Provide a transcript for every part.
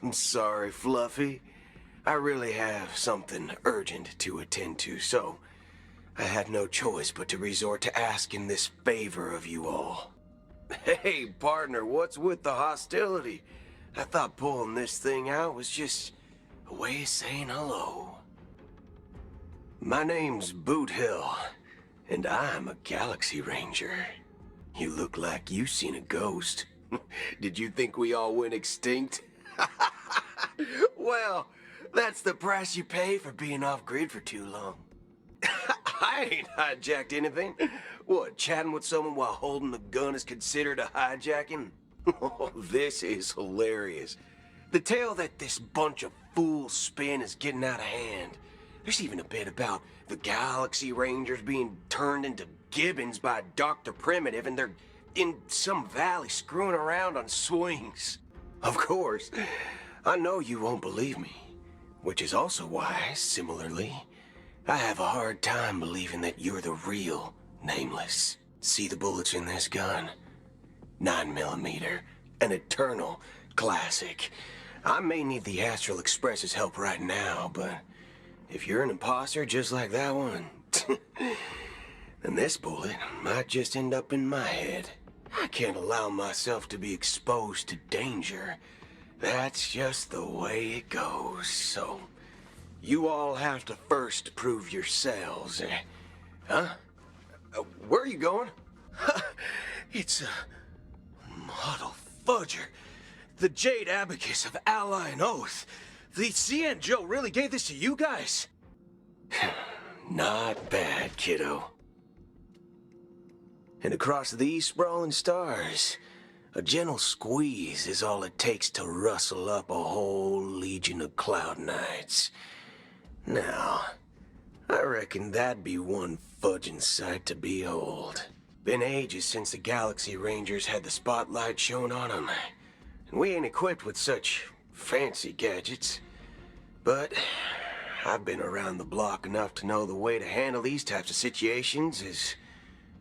I'm sorry, Fluffy. I really have something urgent to attend to, so I had no choice but to resort to asking this favor of you all. Hey, partner, what's with the hostility? I thought pulling this thing out was just a way of saying hello. My name's Boothill, and I'm a Galaxy Ranger. You look like you seen a ghost. Did you think we all went extinct? Well, that's the price you pay for being off-grid for too long. I ain't hijacked anything. What, chatting with someone while holding a gun is considered a hijacking? Oh, this is hilarious. The tale that this bunch of fools spin is getting out of hand. There's even a bit about the Galaxy Rangers being turned into gibbons by Dr. Primitive, and they're in some valley screwing around on swings. Of course, I know you won't believe me, which is also why, similarly, I have a hard time believing that you're the real Nameless. See the bullets in this gun? 9mm, an eternal classic. I may need the Astral Express's help right now, but if you're an imposter just like that one, then this bullet might just end up in my head. I can't allow myself to be exposed to danger. That's just the way it goes, so you all have to first prove yourselves. Huh? Where are you going? It's a model fudger. The Jade Abacus of Ally and Oath. The CN Joe really gave this to you guys? Not bad, kiddo. And across these sprawling stars, a gentle squeeze is all it takes to rustle up a whole legion of Cloud Knights. Now, I reckon that'd be one fudging sight to behold. Been ages since the Galaxy Rangers had the spotlight shone on them, and we ain't equipped with such fancy gadgets. But I've been around the block enough to know the way to handle these types of situations is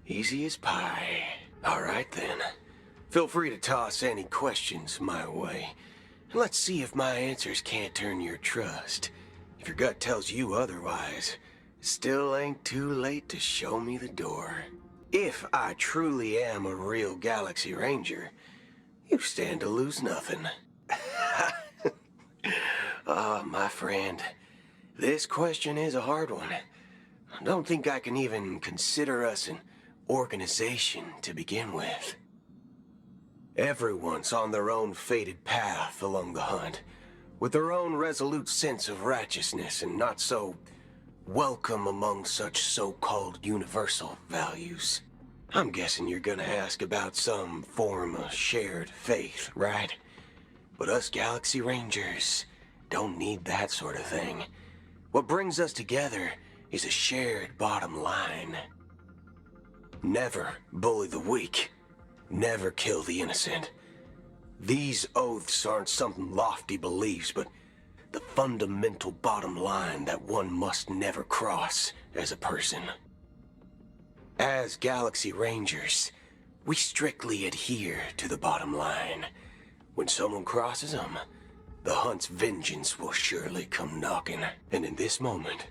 easy as pie. All right then, feel free to toss any questions my way, and let's see if my answers can't turn your trust. If your gut tells you otherwise, still ain't too late to show me the door. If I truly am a real Galaxy Ranger, you stand to lose nothing. Ah, my friend, this question is a hard one. I don't think I can even consider us an organization to begin with. Everyone's on their own fated path along the hunt, with their own resolute sense of righteousness and not so welcome among such so-called universal values. I'm guessing you're gonna ask about some form of shared faith, right? But us Galaxy Rangers don't need that sort of thing. What brings us together is a shared bottom line. Never bully the weak. Never kill the innocent. These oaths aren't some lofty beliefs, but the fundamental bottom line that one must never cross as a person. As Galaxy Rangers, we strictly adhere to the bottom line. When someone crosses them, the hunt's vengeance will surely come knocking. And in this moment,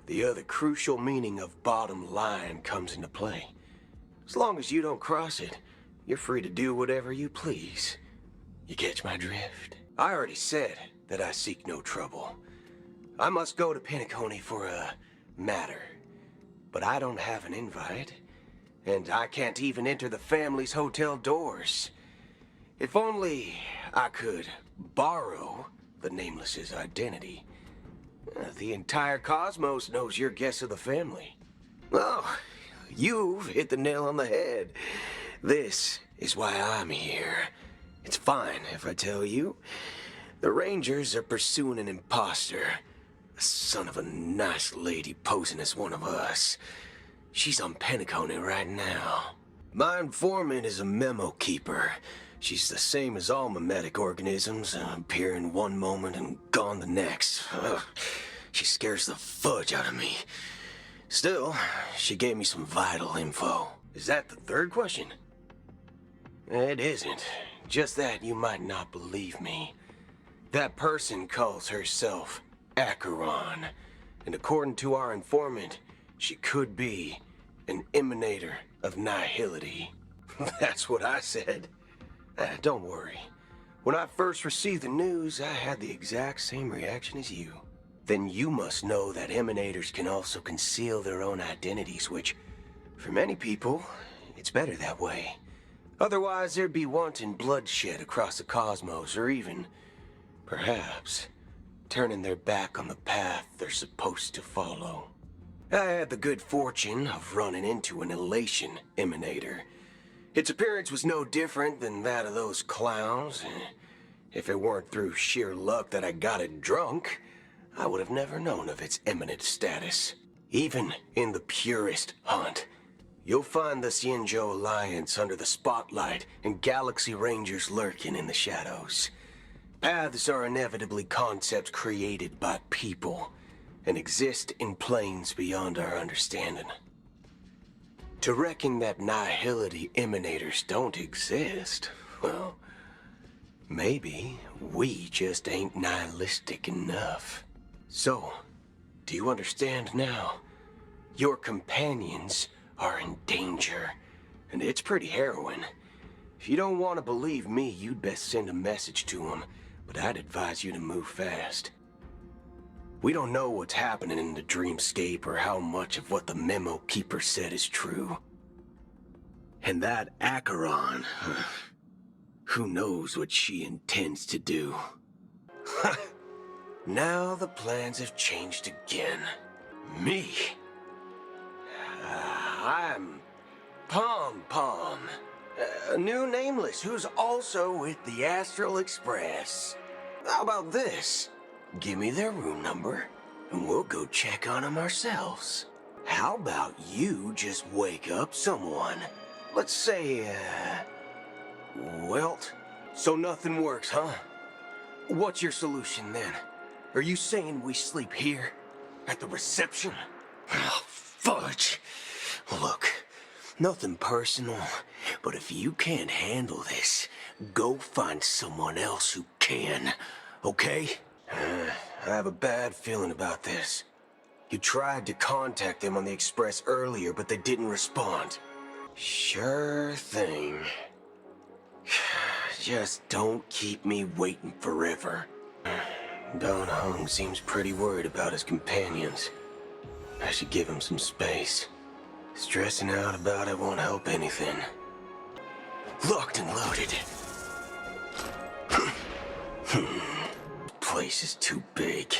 the other crucial meaning of bottom line comes into play. As long as you don't cross it, you're free to do whatever you please. You catch my drift? I already said that I seek no trouble. I must go to Penacony for a matter. But I don't have an invite, and I can't even enter the family's hotel doors. If only I could borrow the Nameless's identity. The entire cosmos knows you're guests of the family. Well, you've hit the nail on the head. This is why I'm here. It's fine if I tell you. The Rangers are pursuing an imposter. A son of a nice lady posing as one of us. She's on Penacony right now. My informant is a memo keeper. She's the same as all mimetic organisms, appearing one moment and gone the next. Ugh. She scares the fudge out of me. Still, she gave me some vital info. Is that the third question? It isn't. Just that you might not believe me. That person calls herself Acheron, and according to our informant, she could be an emanator of Nihility. That's what I said. Don't worry. When I first received the news, I had the exact same reaction as you. Then you must know that emanators can also conceal their own identities, which, for many people, it's better that way. Otherwise, there'd be wanton bloodshed across the cosmos, or even, perhaps, turning their back on the path they're supposed to follow. I had the good fortune of running into an elation emanator. Its appearance was no different than that of those clowns. If it weren't through sheer luck that I got it drunk, I would have never known of its eminent status. Even in the purest hunt, you'll find the Xianzhou Alliance under the spotlight and Galaxy Rangers lurking in the shadows. Paths are inevitably concepts created by people and exist in planes beyond our understanding. To reckon that Nihility emanators don't exist, well, maybe we just ain't nihilistic enough. So, do you understand now? Your companions are in danger, and it's pretty harrowing. If you don't want to believe me, you'd best send a message to them, but I'd advise you to move fast. We don't know what's happening in the dreamscape or how much of what the memo keeper said is true. And that Acheron, who knows what she intends to do. Now the plans have changed again. Me? I'm Pom Pom, a new nameless who's also with the Astral Express. How about this? Give me their room number, and we'll go check on them ourselves. How about you just wake up someone? Let's say, Welt? So nothing works, huh? What's your solution then? Are you saying we sleep here? At the reception? Oh, fudge. Look, nothing personal, but if you can't handle this, go find someone else who can, okay? I have a bad feeling about this. You tried to contact them on the Express earlier, but they didn't respond. Sure thing. Just don't keep me waiting forever. Don Hung seems pretty worried about his companions. I should give him some space. Stressing out about it won't help anything. Locked and loaded. Place is too big.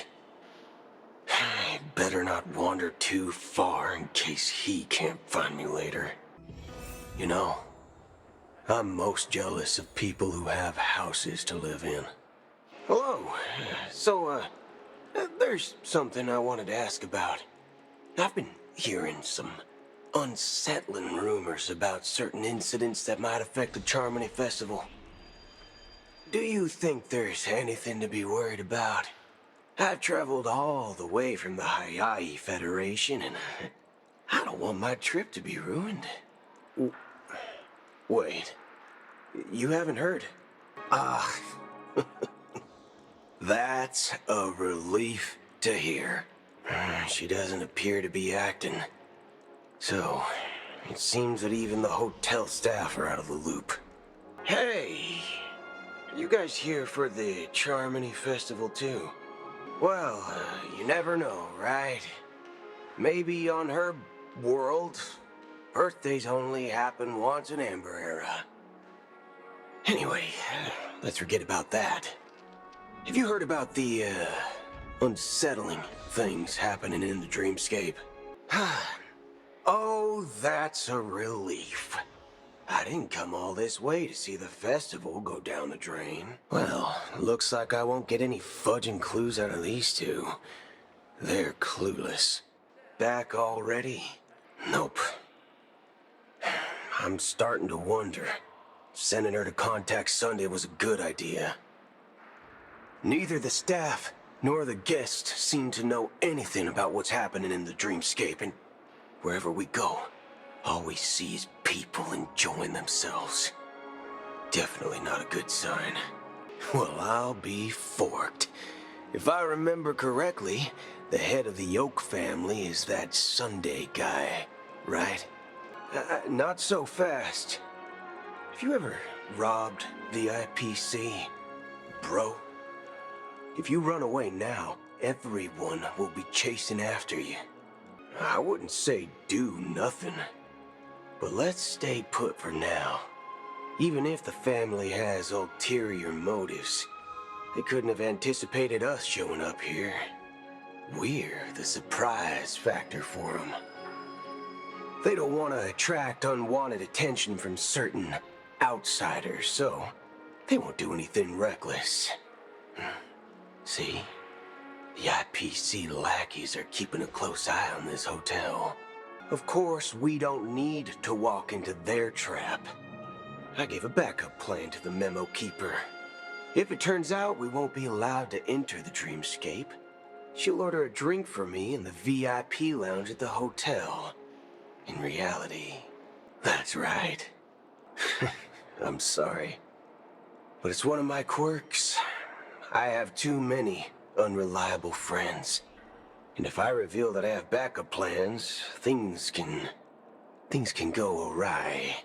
Better not wander too far in case he can't find me later. You know, I'm most jealous of people who have houses to live in. Hello. So, there's something I wanted to ask about. I've been hearing some unsettling rumors about certain incidents that might affect the Charmony Festival. Do you think there's anything to be worried about? I've traveled all the way from the Hayaii Federation, and I don't want my trip to be ruined. Wait, you haven't heard? That's a relief to hear. She doesn't appear to be acting. So, it seems that even the hotel staff are out of the loop. Hey! Are you guys here for the Charmony Festival too? Well, you never know, right? Maybe on her world, birthdays only happen once in Amber Era. Anyway, let's forget about that. Have you heard about the, unsettling things happening in the dreamscape? Oh, that's a relief. I didn't come all this way to see the festival go down the drain. Well, looks like I won't get any fudging clues out of these two. They're clueless. Back already? Nope. I'm starting to wonder. Sending her to contact Sunday was a good idea. Neither the staff nor the guests seem to know anything about what's happening in the dreamscape, and wherever we go, all we see is people enjoying themselves. Definitely not a good sign. Well, I'll be forked. If I remember correctly, the head of the Yoke family is that Sunday guy, right? Not so fast. Have you ever robbed the IPC, bro? If you run away now, everyone will be chasing after you. I wouldn't say do nothing, but let's stay put for now. Even if the family has ulterior motives, they couldn't have anticipated us showing up here. We're the surprise factor for them. They don't want to attract unwanted attention from certain outsiders, so they won't do anything reckless. See? The IPC lackeys are keeping a close eye on this hotel. Of course, we don't need to walk into their trap. I gave a backup plan to the memo keeper. If it turns out we won't be allowed to enter the dreamscape, she'll order a drink for me in the VIP lounge at the hotel. In reality, that's right. I'm sorry, but it's one of my quirks. I have too many unreliable friends. And if I reveal that I have backup plans, things can go awry.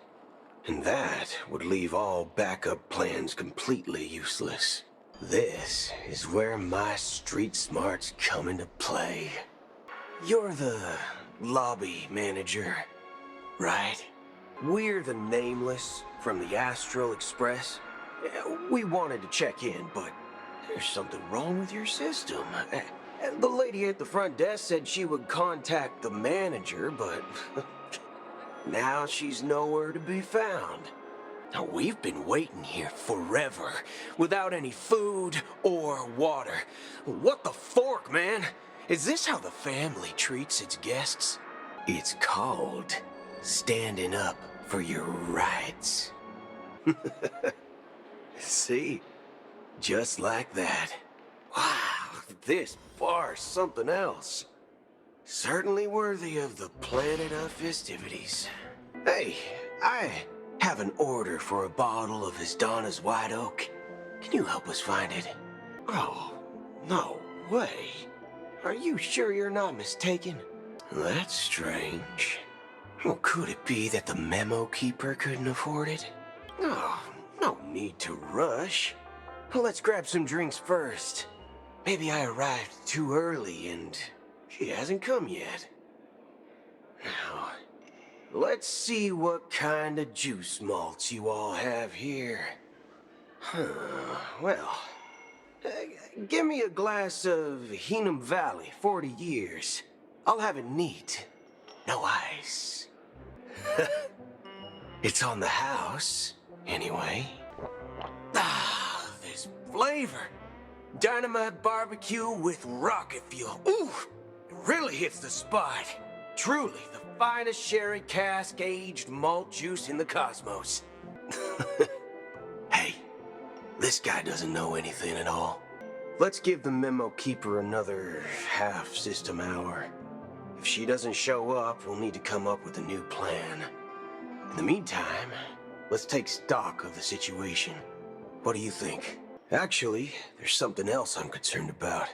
And that would leave all backup plans completely useless. This is where my street smarts come into play. You're the lobby manager, right? We're the Nameless from the Astral Express. We wanted to check in, but there's something wrong with your system. The lady at the front desk said she would contact the manager, but now she's nowhere to be found. Now, we've been waiting here forever, without any food or water. What the fork, man? Is this how the family treats its guests? It's called standing up for your rights. See? Just like that. Wow, this bar's something else. Certainly worthy of the planet of festivities. Hey, I have an order for a bottle of Isdana's White Oak. Can you help us find it? Oh, no way. Are you sure you're not mistaken? That's strange. Well, could it be that the memo keeper couldn't afford it? Oh, no need to rush. Well, let's grab some drinks first. Maybe I arrived too early and she hasn't come yet. Now, let's see what kind of juice malts you all have here. Well, give me a glass of Hinnom Valley, 40 years. I'll have it neat. No ice. It's on the house, anyway. Ah, this flavor. Dynamite barbecue with rocket fuel. Ooh, it really hits the spot. Truly the finest sherry cask aged malt juice in the cosmos. Hey, this guy doesn't know anything at all. Let's give the memo keeper another half system hour. If she doesn't show up, we'll need to come up with a new plan. In the meantime, let's take stock of the situation. What do you think? Actually, there's something else I'm concerned about.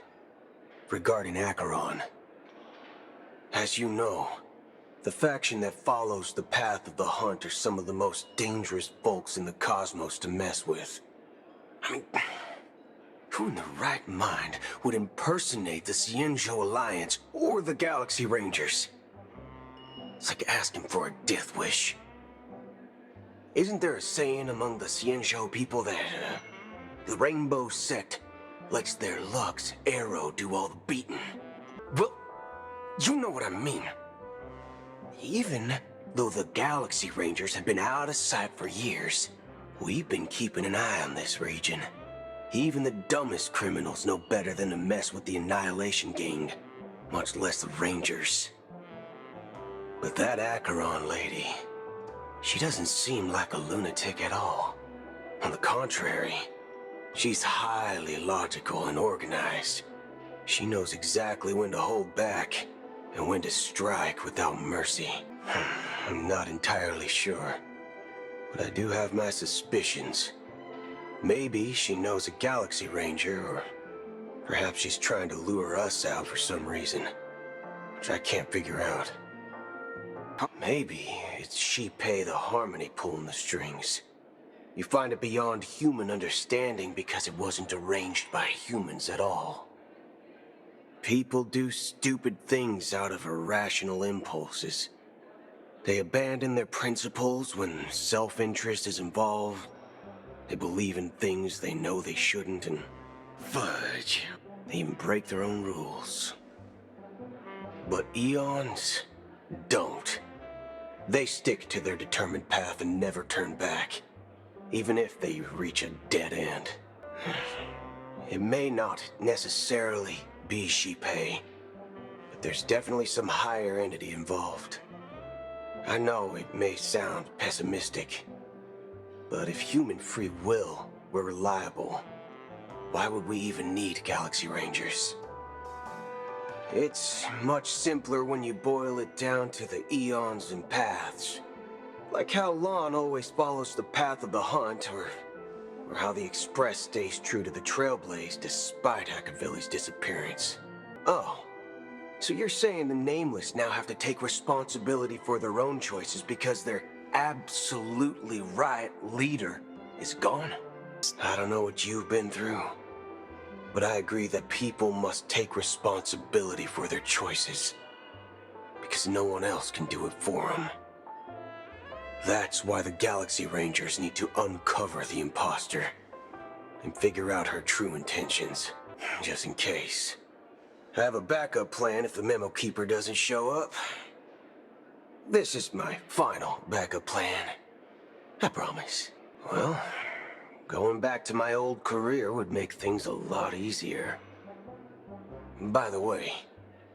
Regarding Acheron. As you know, the faction that follows the path of the hunt are some of the most dangerous folks in the cosmos to mess with. I mean, who in their right mind would impersonate the Xianzhou Alliance or the Galaxy Rangers? It's like asking for a death wish. Isn't there a saying among the Xianzhou people that the Rainbow Sect lets their Lux arrow do all the beating? Well, you know what I mean. Even though the Galaxy Rangers have been out of sight for years, we've been keeping an eye on this region. Even the dumbest criminals know better than to mess with the Annihilation Gang, much less the Rangers. But that Acheron lady, she doesn't seem like a lunatic at all. On the contrary, she's highly logical and organized. She knows exactly when to hold back and when to strike without mercy. I'm not entirely sure, but I do have my suspicions. Maybe she knows a Galaxy Ranger, or perhaps she's trying to lure us out for some reason, which I can't figure out. Maybe it's Shipei the Harmony pulling the strings. You find it beyond human understanding because it wasn't arranged by humans at all. People do stupid things out of irrational impulses. They abandon their principles when self-interest is involved. They believe in things they know they shouldn't, and fudge, they even break their own rules. But eons don't. They stick to their determined path and never turn back, even if they reach a dead end. It may not necessarily be Shipei, but there's definitely some higher entity involved. I know it may sound pessimistic, but if human free will were reliable, why would we even need Galaxy Rangers? It's much simpler when you boil it down to the eons and paths. Like how Lon always follows the path of the hunt, or how the Express stays true to the Trailblaze despite Akavilli's disappearance. Oh, so you're saying the Nameless now have to take responsibility for their own choices because their absolutely right leader is gone? I don't know what you've been through, but I agree that people must take responsibility for their choices, because no one else can do it for them. That's why the Galaxy Rangers need to uncover the imposter and figure out her true intentions, just in case. I have a backup plan if the Memo Keeper doesn't show up. This is my final backup plan. I promise. Well, going back to my old career would make things a lot easier. By the way,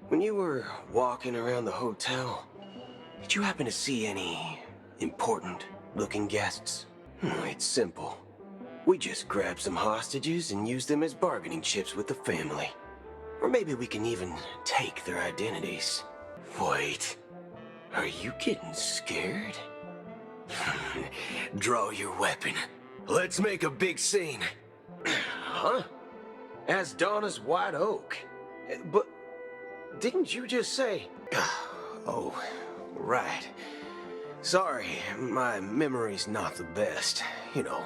when you were walking around the hotel, did you happen to see any important-looking guests? It's simple. We just grab some hostages and use them as bargaining chips with the family. Or maybe we can even take their identities. Wait, are you getting scared? Draw your weapon. Let's make a big scene. Huh? As Donna's White Oak. But didn't you just say... Oh, right. Sorry, my memory's not the best. You know,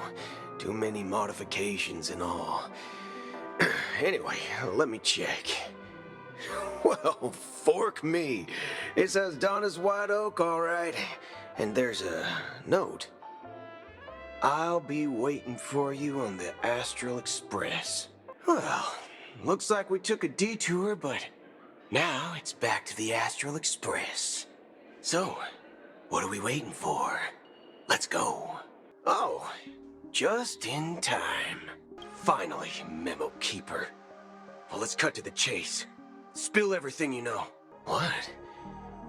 too many modifications and all. Anyway, let me check. Well, fork me. It says Donna's White Oak, all right. And there's a note. I'll be waiting for you on the Astral Express. Well, looks like we took a detour, but now it's back to the Astral Express. So, what are we waiting for? Let's go. Oh, just in time. Finally, Memo Keeper. Well, let's cut to the chase. Spill everything you know. What?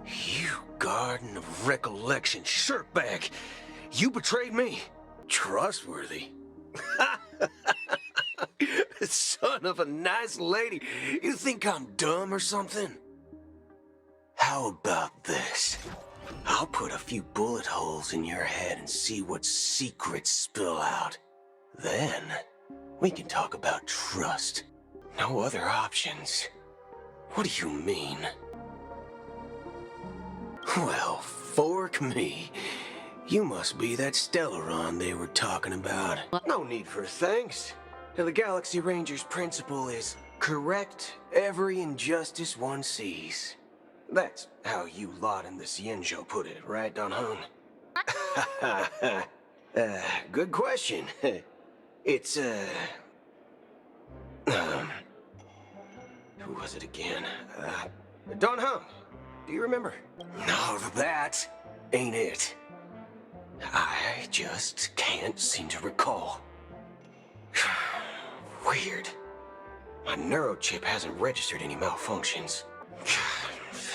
You Garden of Recollection shirtbag! You betrayed me! Trustworthy? Son of a nice lady! You think I'm dumb or something? How about this? I'll put a few bullet holes in your head and see what secrets spill out. Then, we can talk about trust. No other options. What do you mean? Well, fork me. You must be that Stellaron they were talking about. No need for thanks. The Galaxy Ranger's principle is correct every injustice one sees. That's how you lot in the Cienjo put it, right, Don Hung? Good question. It's, who was it again? Don Hung, do you remember? No, that ain't it. I just can't seem to recall. Weird. My neurochip hasn't registered any malfunctions.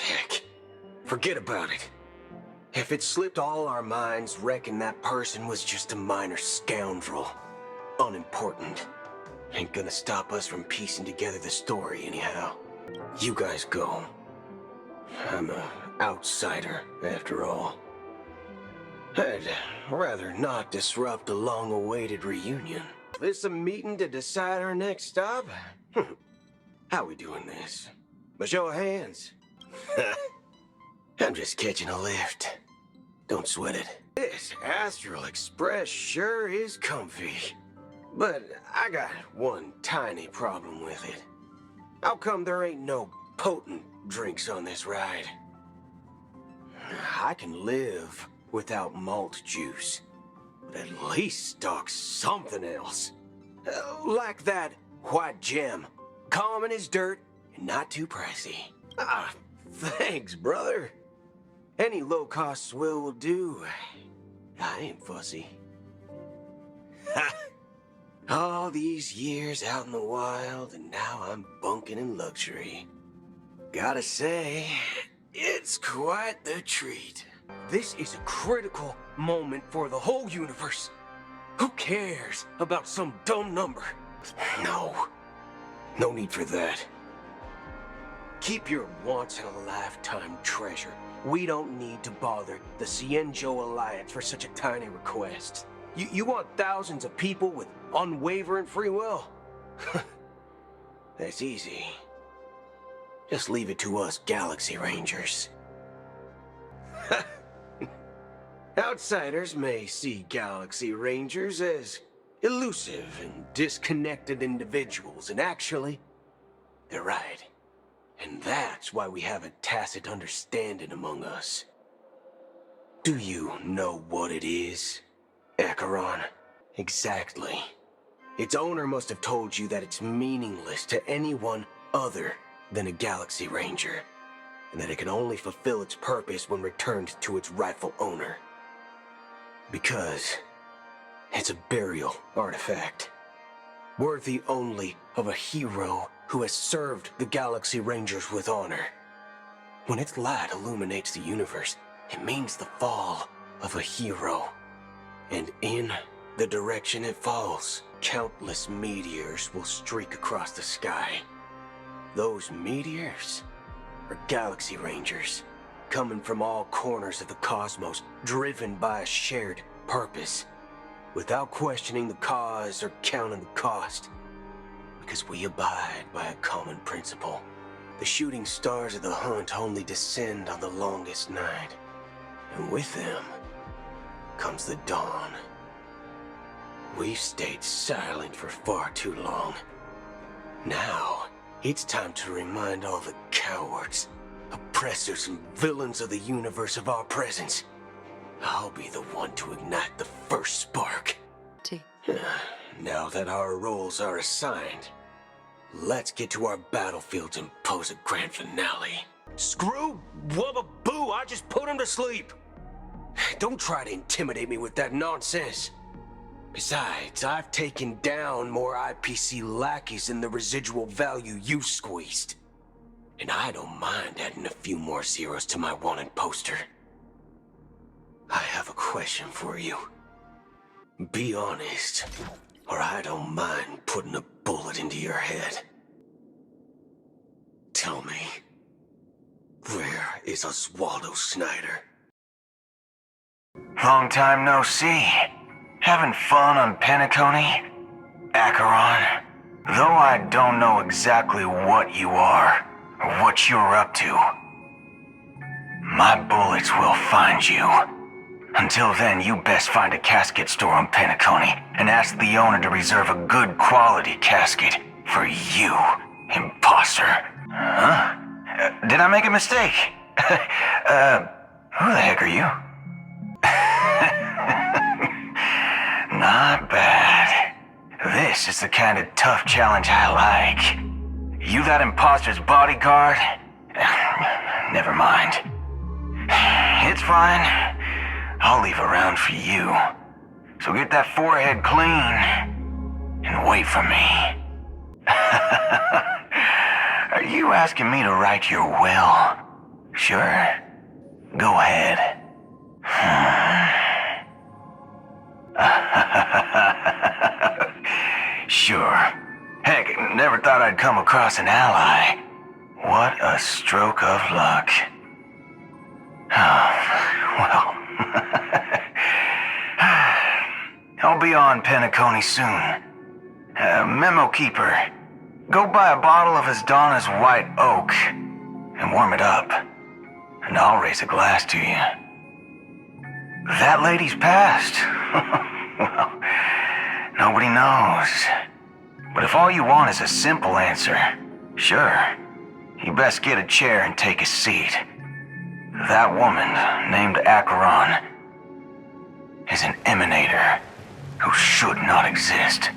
Heck, forget about it. If it slipped all our minds, reckon that person was just a minor scoundrel. Unimportant. Ain't gonna stop us from piecing together the story anyhow. You guys go. I'm an outsider, after all. I'd rather not disrupt a long-awaited reunion. This a meeting to decide our next stop? How we doing this? By show of hands? I'm just catching a lift. Don't sweat it. This Astral Express sure is comfy. But I got one tiny problem with it. How come there ain't no potent drinks on this ride? I can live without malt juice, but at least stock something else. Like that white gem, calm as dirt and not too pricey. Ah, thanks, brother. Any low-cost swill will do. I ain't fussy. Ha! All these years out in the wild, and now I'm bunking in luxury. Gotta say, it's quite the treat. This is a critical moment for the whole universe. Who cares about some dumb number? No need for that. Keep your once-in-a-lifetime treasure. We don't need to bother the Cienjo Alliance for such a tiny request. You want thousands of people with unwavering free will? That's easy. Just leave it to us Galaxy Rangers. Outsiders may see Galaxy Rangers as elusive and disconnected individuals, and actually, they're right. And that's why we have a tacit understanding among us. Do you know what it is, Acheron? Exactly. Its owner must have told you that it's meaningless to anyone other than a Galaxy Ranger, and that it can only fulfill its purpose when returned to its rightful owner. Because it's a burial artifact, worthy only of a hero who has served the Galaxy Rangers with honor. When its light illuminates the universe, it means the fall of a hero. And in the direction it falls, countless meteors will streak across the sky. Those meteors are Galaxy Rangers, coming from all corners of the cosmos, driven by a shared purpose, without questioning the cause or counting the cost. Because we abide by a common principle. The shooting stars of the hunt only descend on the longest night, and with them comes the dawn. We've stayed silent for far too long. Now, it's time to remind all the cowards, oppressors, and villains of the universe of our presence. I'll be the one to ignite the first spark. Now that our roles are assigned, let's get to our battlefields and pose a grand finale. Screw Wubba Boo, I just put him to sleep. Don't try to intimidate me with that nonsense. Besides, I've taken down more IPC lackeys than the residual value you squeezed. And I don't mind adding a few more zeros to my wanted poster. I have a question for you. Be honest, or I don't mind putting a bullet into your head. Tell me, where is Oswaldo Snyder? Long time no see. Having fun on Penacony? Acheron? Though I don't know exactly what you are, or what you're up to, my bullets will find you. Until then, you best find a casket store on Penacony and ask the owner to reserve a good quality casket for you, imposter. Huh? Did I make a mistake? Who the heck are you? Not bad. This is the kind of tough challenge I like. You that imposter's bodyguard? Never mind. It's fine. I'll leave a round for you. So get that forehead clean and wait for me. Are you asking me to write your will? Sure. Go ahead. Sure. Heck, never thought I'd come across an ally. What a stroke of luck. Well. I'll be on Penacony soon. Memo keeper. Go buy a bottle of Asdana's white oak and warm it up. And I'll raise a glass to you. That lady's passed. Well, nobody knows. But if all you want is a simple answer, sure. You best get a chair and take a seat. That woman, named Acheron, is an emanator who should not exist.